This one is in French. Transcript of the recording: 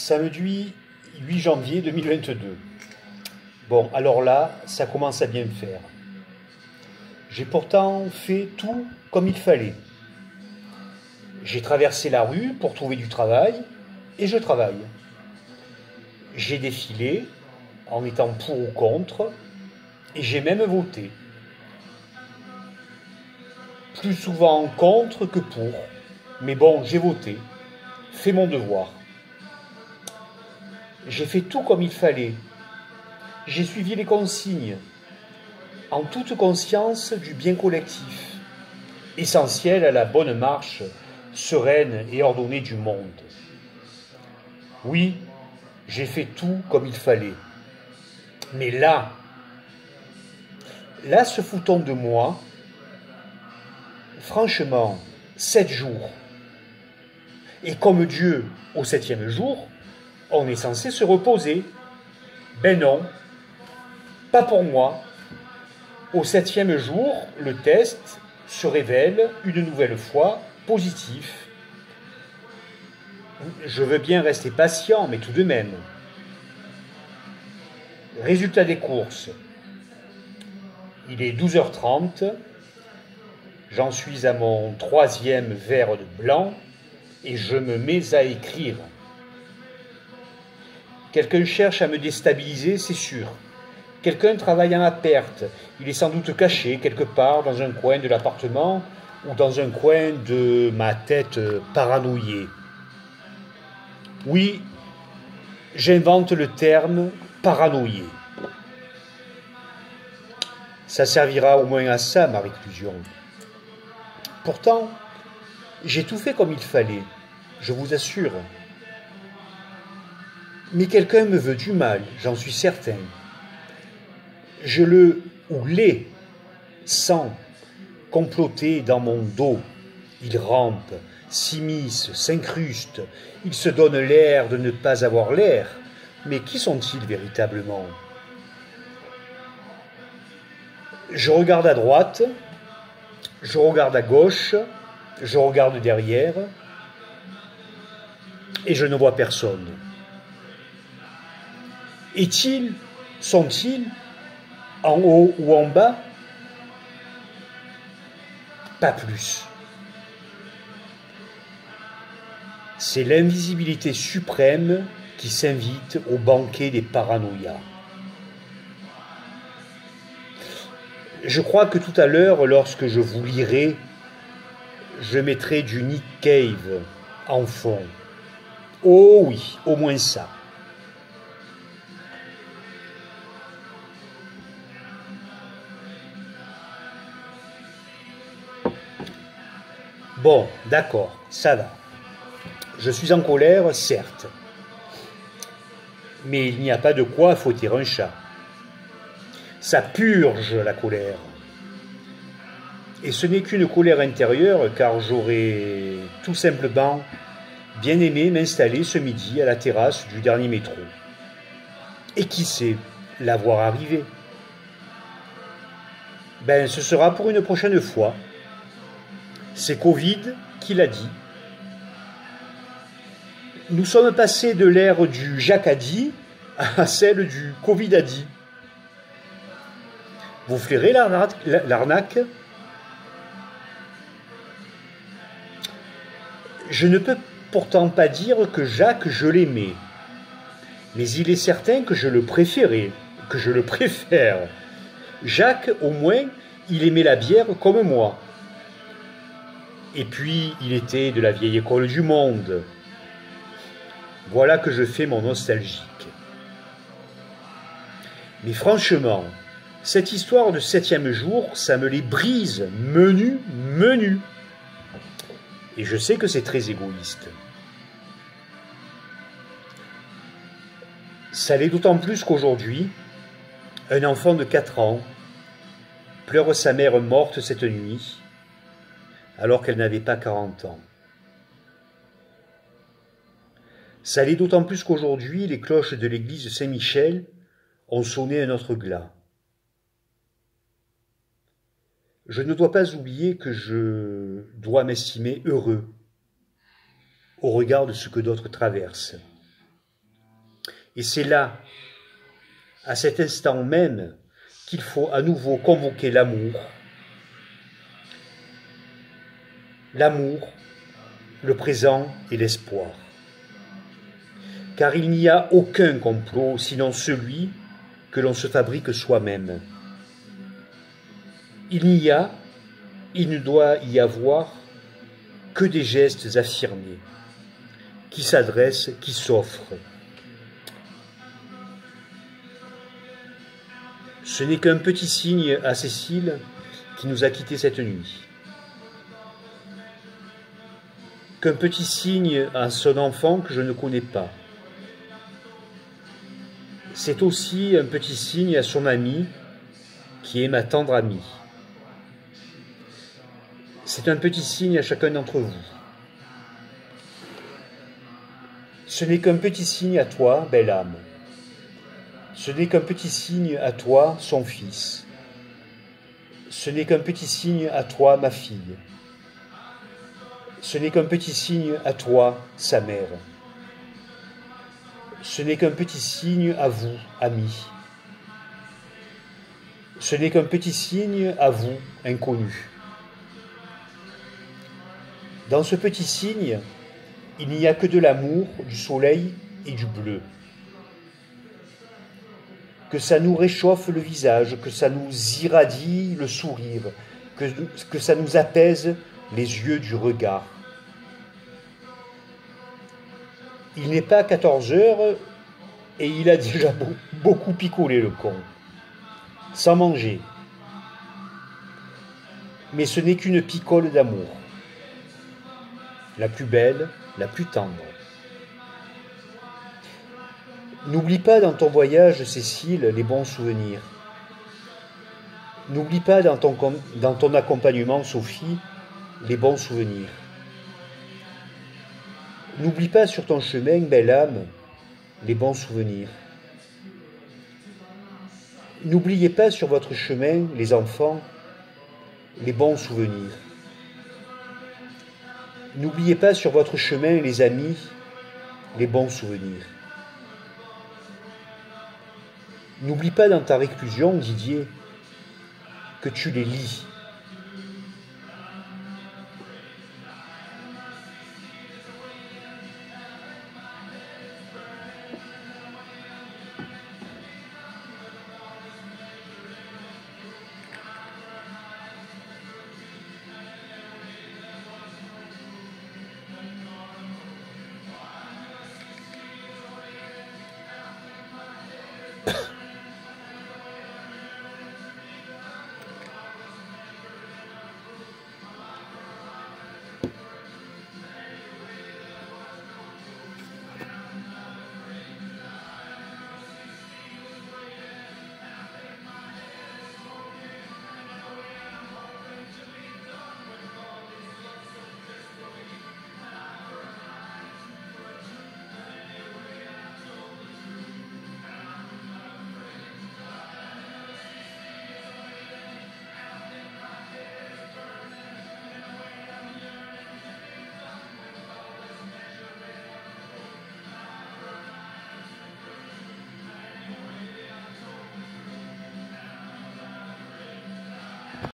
Samedi 8 janvier 2022. Bon, alors là, ça commence à bien me faire. J'ai pourtant fait tout comme il fallait. J'ai traversé la rue pour trouver du travail et je travaille. J'ai défilé en étant pour ou contre et j'ai même voté. Plus souvent contre que pour. Mais bon, j'ai voté. Fait mon devoir. J'ai fait tout comme il fallait. J'ai suivi les consignes, en toute conscience du bien collectif, essentiel à la bonne marche sereine et ordonnée du monde. Oui, j'ai fait tout comme il fallait. Mais là se fout-on de moi? Franchement, 7 jours. Et comme Dieu, au 7e jour, on est censé se reposer. Ben non, pas pour moi. Au 7e jour, le test se révèle une nouvelle fois positif. Je veux bien rester patient, mais tout de même. Résultat des courses. Il est 12h30. J'en suis à mon 3e verre de blanc et je me mets à écrire. Quelqu'un cherche à me déstabiliser, c'est sûr. Quelqu'un travaille à ma perte. Il est sans doute caché quelque part dans un coin de l'appartement ou dans un coin de ma tête paranoïée. Oui, j'invente le terme paranoïé. Ça servira au moins à ça, ma réclusion. Pourtant, j'ai tout fait comme il fallait, je vous assure. Mais quelqu'un me veut du mal, j'en suis certain. Je le ou les sens comploter dans mon dos. Il rampe, s'immisce, s'incruste. Il se donne l'air de ne pas avoir l'air. Mais qui sont-ils véritablement? Je regarde à droite, je regarde à gauche, je regarde derrière, et je ne vois personne. Sont-ils en haut ou en bas? Pas plus. C'est l'invisibilité suprême qui s'invite au banquet des paranoïas. Je crois que tout à l'heure, lorsque je vous lirai, je mettrai du Nick Cave en fond. Oh oui, au moins ça. Bon, d'accord, ça va. Je suis en colère, certes. Mais il n'y a pas de quoi fouetter un chat. Ça purge la colère. Et ce n'est qu'une colère intérieure, car j'aurais tout simplement bien aimé m'installer ce midi à la terrasse du dernier métro. Et qui sait, la voir arriver. Ben, ce sera pour une prochaine fois. C'est Covid qui l'a dit. Nous sommes passés de l'ère du Jacques a dit à celle du Covid a dit. Vous flairez l'arnaque? Je ne peux pourtant pas dire que Jacques je l'aimais, mais il est certain que je le préférais, que je le préfère. Jacques, au moins, il aimait la bière comme moi. Et puis, il était de la vieille école du monde. Voilà que je fais mon nostalgique. Mais franchement, cette histoire de 7e jour, ça me les brise, menu. Et je sais que c'est très égoïste. Ça l'est d'autant plus qu'aujourd'hui, un enfant de 4 ans pleure sa mère morte cette nuit, alors qu'elle n'avait pas 40 ans. Ça l'est d'autant plus qu'aujourd'hui, les cloches de l'église Saint-Michel ont sonné un autre glas. Je ne dois pas oublier que je dois m'estimer heureux au regard de ce que d'autres traversent. Et c'est là, à cet instant même, qu'il faut à nouveau convoquer l'amour. L'amour, le présent et l'espoir. Car il n'y a aucun complot sinon celui que l'on se fabrique soi-même. Il ne doit y avoir que des gestes affirmés, qui s'adressent, qui s'offrent. Ce n'est qu'un petit signe à Cécile qui nous a quittés cette nuit. Qu'un petit signe à son enfant que je ne connais pas. C'est aussi un petit signe à son amie, qui est ma tendre amie. C'est un petit signe à chacun d'entre vous. Ce n'est qu'un petit signe à toi, belle âme. Ce n'est qu'un petit signe à toi, son fils. Ce n'est qu'un petit signe à toi, ma fille. Ce n'est qu'un petit signe à toi, sa mère. Ce n'est qu'un petit signe à vous, amis. Ce n'est qu'un petit signe à vous, inconnus. Dans ce petit signe, il n'y a que de l'amour, du soleil et du bleu. Que ça nous réchauffe le visage, que ça nous irradie le sourire, que ça nous apaise les yeux du regard. Il n'est pas 14 heures et il a déjà beaucoup picolé le con, sans manger. Mais ce n'est qu'une picole d'amour, la plus belle, la plus tendre. N'oublie pas dans ton voyage, Cécile, les bons souvenirs. N'oublie pas dans ton accompagnement, Sophie, les bons souvenirs. N'oublie pas sur ton chemin, belle âme, les bons souvenirs. N'oubliez pas sur votre chemin, les enfants, les bons souvenirs. N'oubliez pas sur votre chemin, les amis, les bons souvenirs. N'oublie pas dans ta réclusion, Didier, que tu les lis.